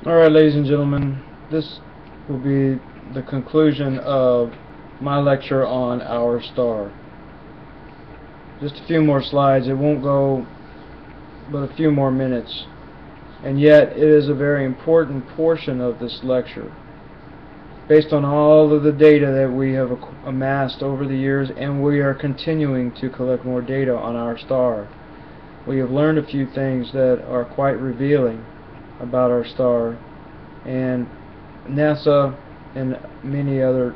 Alright, ladies and gentlemen, this will be the conclusion of my lecture on our star. Just a few more slides. It won't go but a few more minutes, and yet it is a very important portion of this lecture based on all of the data that we have amassed over the years, and we are continuing to collect more data on our star. We have learned a few things that are quite revealing about our star, and NASA and many other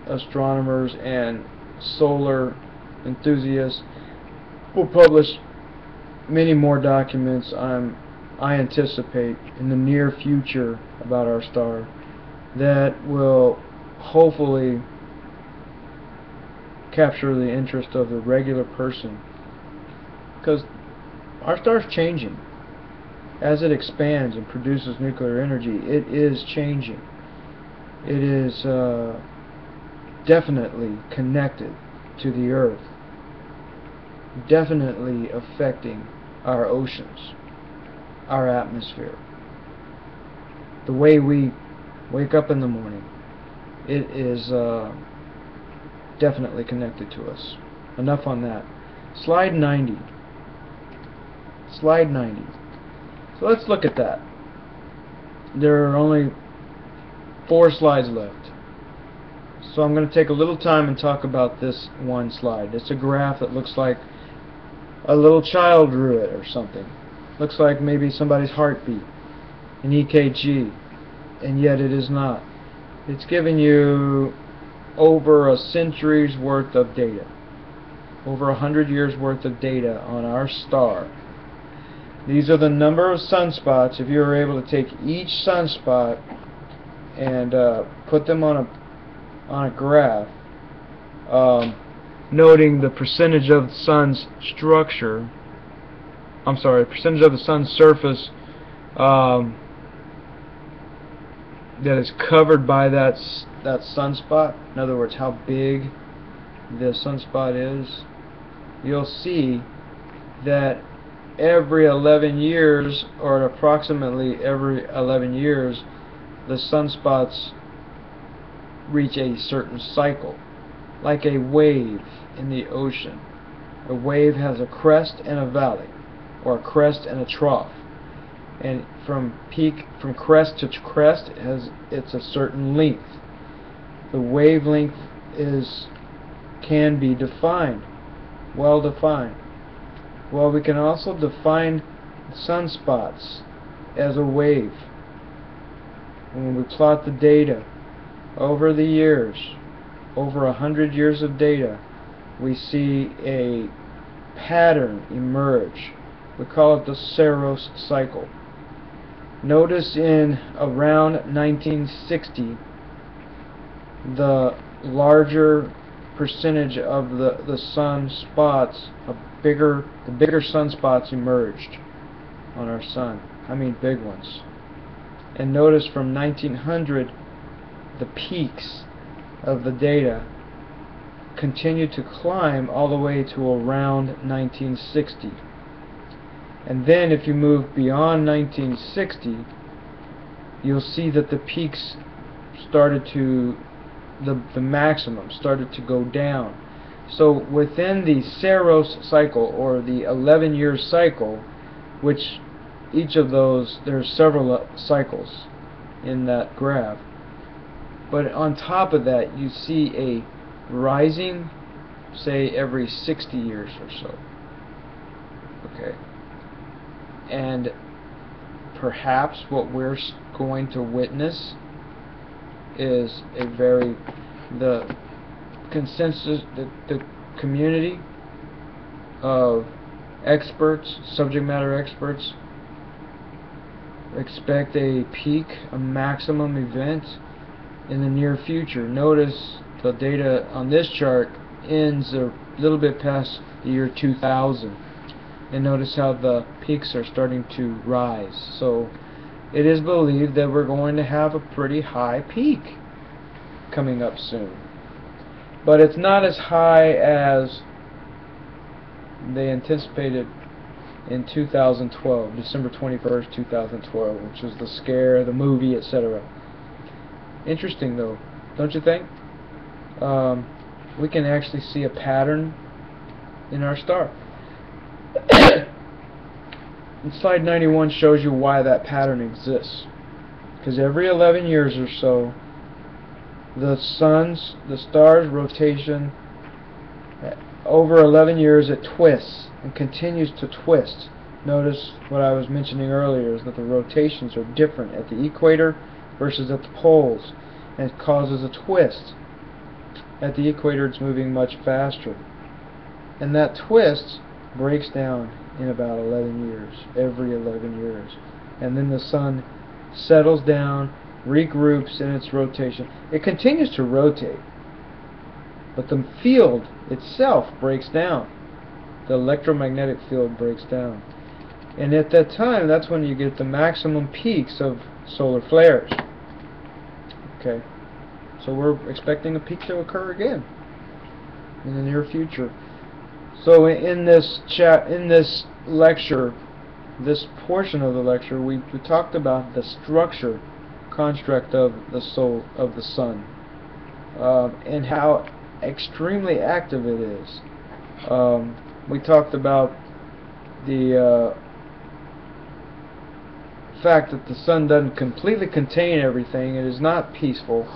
astronomers and solar enthusiasts will publish many more documents I anticipate in the near future about our star that will hopefully capture the interest of the regular person, because our star is changing. As it expands and produces nuclear energy, it is changing. It is definitely connected to the Earth, definitely affecting our oceans, our atmosphere, the way we wake up in the morning. It is definitely connected to us. Enough on that. Slide 90. Slide 90. So let's look at that. There are only 4 slides left. So I'm going to take a little time and talk about this one slide. It's a graph that looks like a little child drew it or something. Looks like maybe somebody's heartbeat, an EKG, and yet it is not. It's giving you over a century's worth of data, over 100 years worth of data on our star. These are the number of sunspots. If you were able to take each sunspot and put them on a graph, noting the percentage of the sun's structure, percentage of the sun's surface that is covered by that sunspot. In other words, how big the sunspot is. You'll see that every 11 years, or approximately every 11 years, the sunspots reach a certain cycle, like a wave in the ocean. A wave has a crest and a valley, or a crest and a trough, and from crest to crest it's a certain length. The wavelength can be defined, well defined. Well, we can also define sunspots as a wave. When we plot the data over the years, over 100 years of data, we see a pattern emerge. We call it the Saros cycle. Notice in around 1960, the larger percentage of the sunspots, the bigger sunspots emerged on our sun. I mean big ones. And notice from 1900, the peaks of the data continued to climb all the way to around 1960. And then if you move beyond 1960, you'll see that the peaks started to, the maximum started to go down. So within the Saros cycle, or the 11-year cycle, which each of those, there's several cycles in that graph, but on top of that you see a rising, say every 60 years or so. Okay. And perhaps what we're going to witness is the consensus, the community of experts, subject matter experts, expect a peak, a maximum event in the near future. Notice the data on this chart ends a little bit past the year 2000, and notice how the peaks are starting to rise. So it is believed that we're going to have a pretty high peak coming up soon. But it's not as high as they anticipated in 2012, December 21st, 2012, which was the scare, the movie, etc. Interesting though, don't you think? We can actually see a pattern in our star. And slide 91 shows you why that pattern exists. Because every 11 years or so, the star's rotation, over 11 years it twists and continues to twist. Notice what I was mentioning earlier is that the rotations are different at the equator versus at the poles, and it causes a twist. At the equator it's moving much faster, and that twist breaks down in about 11 years, every 11 years, and then the sun settles down, regroups in its rotation. It continues to rotate, but the field itself breaks down. The electromagnetic field breaks down, and at that time, that's when you get the maximum peaks of solar flares. Okay, so we're expecting a peak to occur again in the near future. So in this lecture, this portion of the lecture, we talked about the structure, construct of the sun, and how extremely active it is. We talked about the fact that the sun doesn't completely contain everything. It is not peaceful,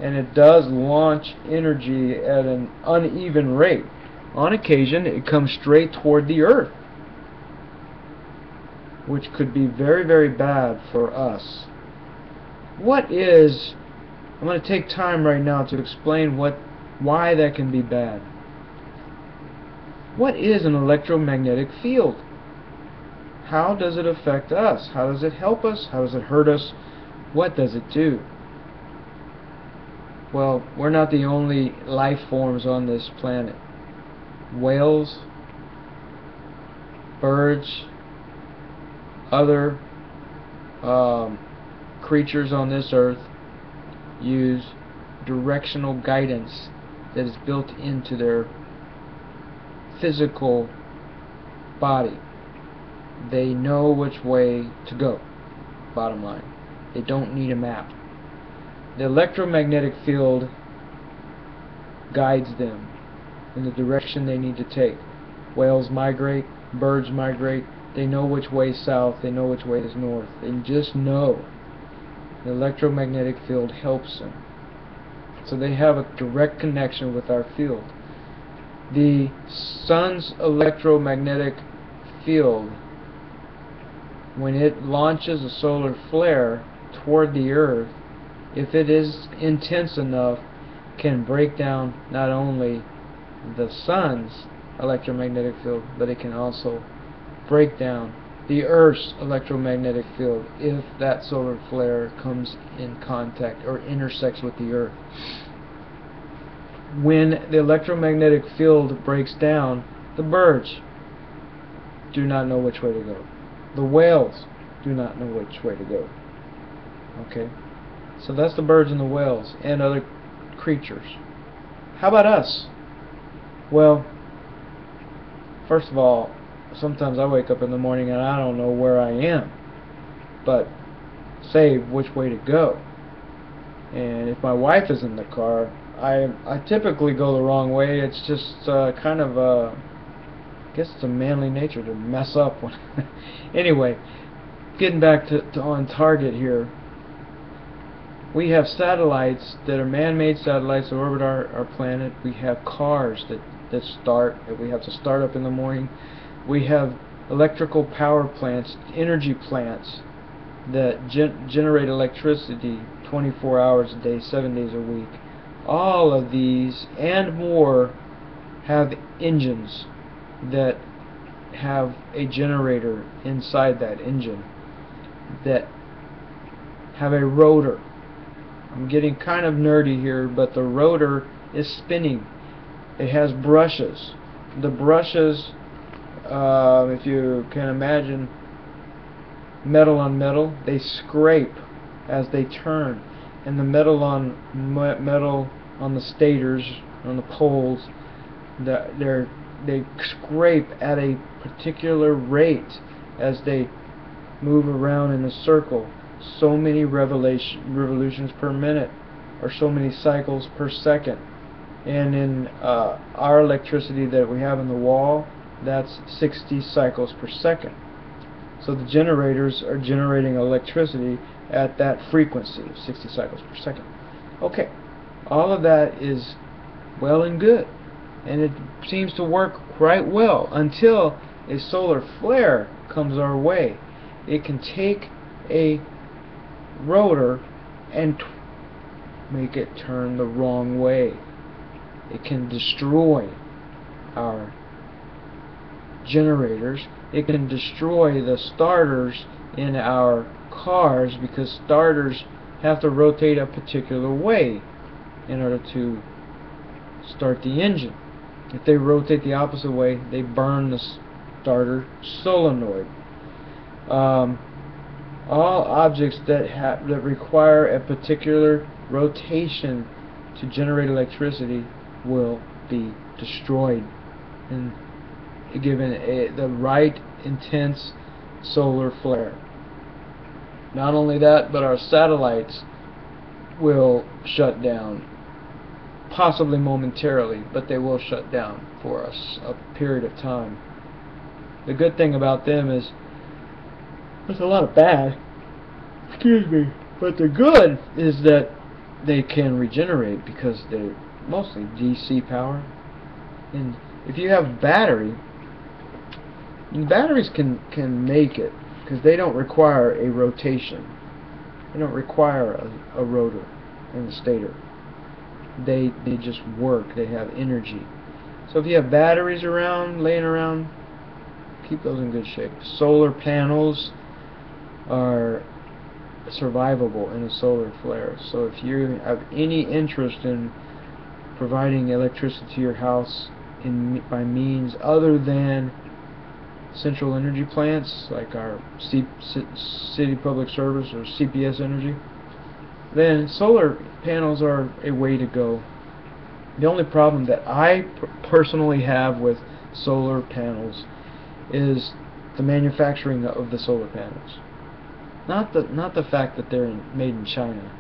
and it does launch energy at an uneven rate. On occasion, it comes straight toward the Earth, which could be very, very bad for us. I'm going to take time right now to explain why that can be bad. What is an electromagnetic field? How does it affect us? How does it help us? How does it hurt us? What does it do? Well, we're not the only life forms on this planet. Whales, birds, other creatures on this earth use directional guidance that is built into their physical body. They know which way to go, bottom line. They don't need a map. The electromagnetic field guides them in the direction they need to take. Whales migrate, birds migrate, they know which way is south, they know which way is north. They just know. The electromagnetic field helps them. So they have a direct connection with our field. The sun's electromagnetic field, when it launches a solar flare toward the Earth, if it is intense enough, can break down not only the sun's electromagnetic field, but it can also break down the Earth's electromagnetic field if that solar flare comes in contact or intersects with the Earth. When the electromagnetic field breaks down, the birds do not know which way to go. The whales do not know which way to go. Okay? So that's the birds and the whales and other creatures. How about us? Well, first of all, sometimes I wake up in the morning and I don't know where I am, but say which way to go. And if my wife is in the car, I typically go the wrong way. It's just kind of I guess it's a manly nature to mess up. Anyway, getting back to on target here. We have satellites that are man-made satellites that orbit our planet. We have cars that we have to start up in the morning. We have electrical power plants, energy plants that generate electricity 24 hours a day, 7 days a week. All of these and more have engines that have a generator inside that engine that have a rotor. I'm getting kind of nerdy here, but the rotor is spinning. It has brushes. The brushes, if you can imagine metal on metal, they scrape as they turn, and the metal on metal on the stators, on the poles, they're they scrape at a particular rate as they move around in a circle, so many revolutions per minute, or so many cycles per second. And in our electricity that we have in the wall, that's 60 cycles per second. So the generators are generating electricity at that frequency of 60 cycles per second. Okay, all of that is well and good, and it seems to work quite well until a solar flare comes our way. It can take a rotor and make it turn the wrong way. It can destroy our generators. It can destroy the starters in our cars, because starters have to rotate a particular way in order to start the engine. If they rotate the opposite way, they burn the starter solenoid. All objects that require a particular rotation to generate electricity will be destroyed, and given the right intense solar flare. Not only that, but our satellites will shut down, possibly momentarily, but they will shut down for us a period of time. The good thing about them is there's a lot of bad, excuse me, but the good is that they can regenerate because they're mostly DC power. And if you have batteries can make it, because they don't require a rotation. They don't require a rotor and a stator. They just work. They have energy. So if you have batteries around, laying around, keep those in good shape. Solar panels are survivable in a solar flare. So if you have any interest in providing electricity to your house by means other than central energy plants like our City Public Service or CPS Energy, then solar panels are a way to go. The only problem that I personally have with solar panels is the manufacturing of the solar panels. Not the fact that they're made in China.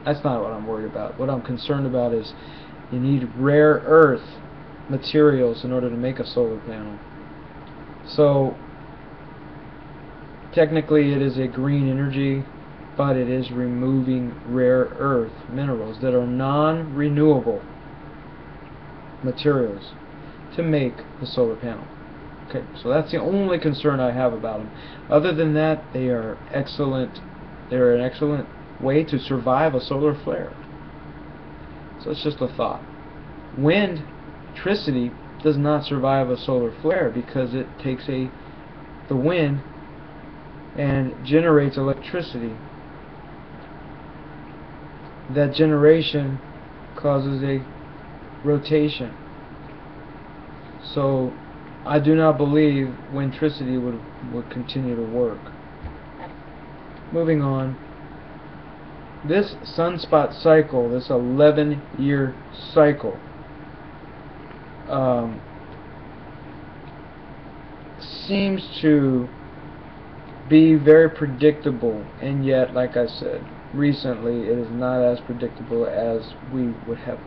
That's not what I'm worried about. What I'm concerned about is you need rare earth materials in order to make a solar panel. So technically it is a green energy, but it is removing rare earth minerals that are non-renewable materials to make the solar panel. Okay, so that's the only concern I have about them. Other than that, they are excellent. They're an excellent way to survive a solar flare. So it's just a thought. Wind, electricity, does not survive a solar flare because it takes the wind and generates electricity. That generation causes a rotation. So I do not believe windtricity would continue to work. Moving on. This sunspot cycle, this 11-year cycle, seems to be very predictable, and yet, like I said, recently it is not as predictable as we would have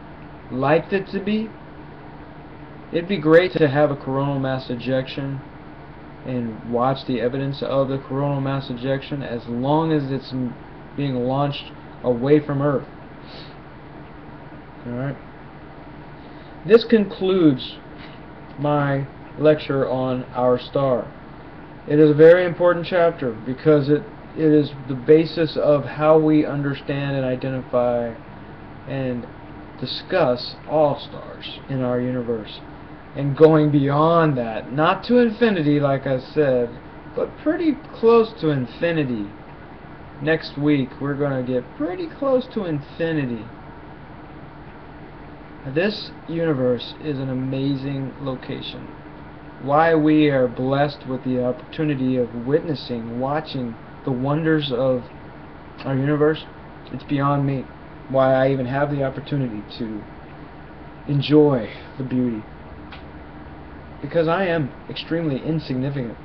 liked it to be. It'd be great to have a coronal mass ejection and watch the evidence of the coronal mass ejection as long as it's being launched away from Earth. Alright. This concludes my lecture on our star. It is a very important chapter because it is the basis of how we understand and identify and discuss all stars in our universe. And going beyond that, not to infinity like I said, but pretty close to infinity. Next week we're going to get pretty close to infinity. This universe is an amazing location. Why we are blessed with the opportunity of witnessing, watching the wonders of our universe, it's beyond me. Why I even have the opportunity to enjoy the beauty. because I am extremely insignificant.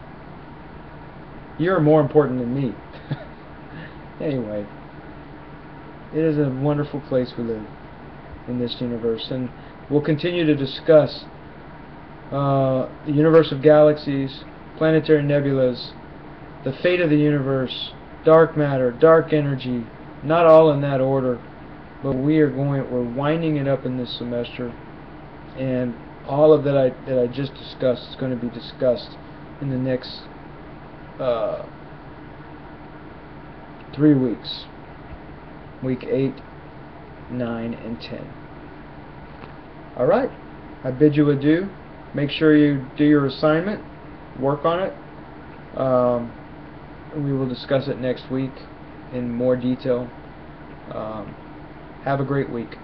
You're more important than me. Anyway, it is a wonderful place we live in this universe, and we'll continue to discuss the universe of galaxies, planetary nebulas, the fate of the universe, dark matter, dark energy, not all in that order, but we're winding it up in this semester, and all of that I just discussed is going to be discussed in the next 3 weeks. Week 8, 9, and 10. Alright, I bid you adieu. Make sure you do your assignment, work on it. We will discuss it next week in more detail. Have a great week.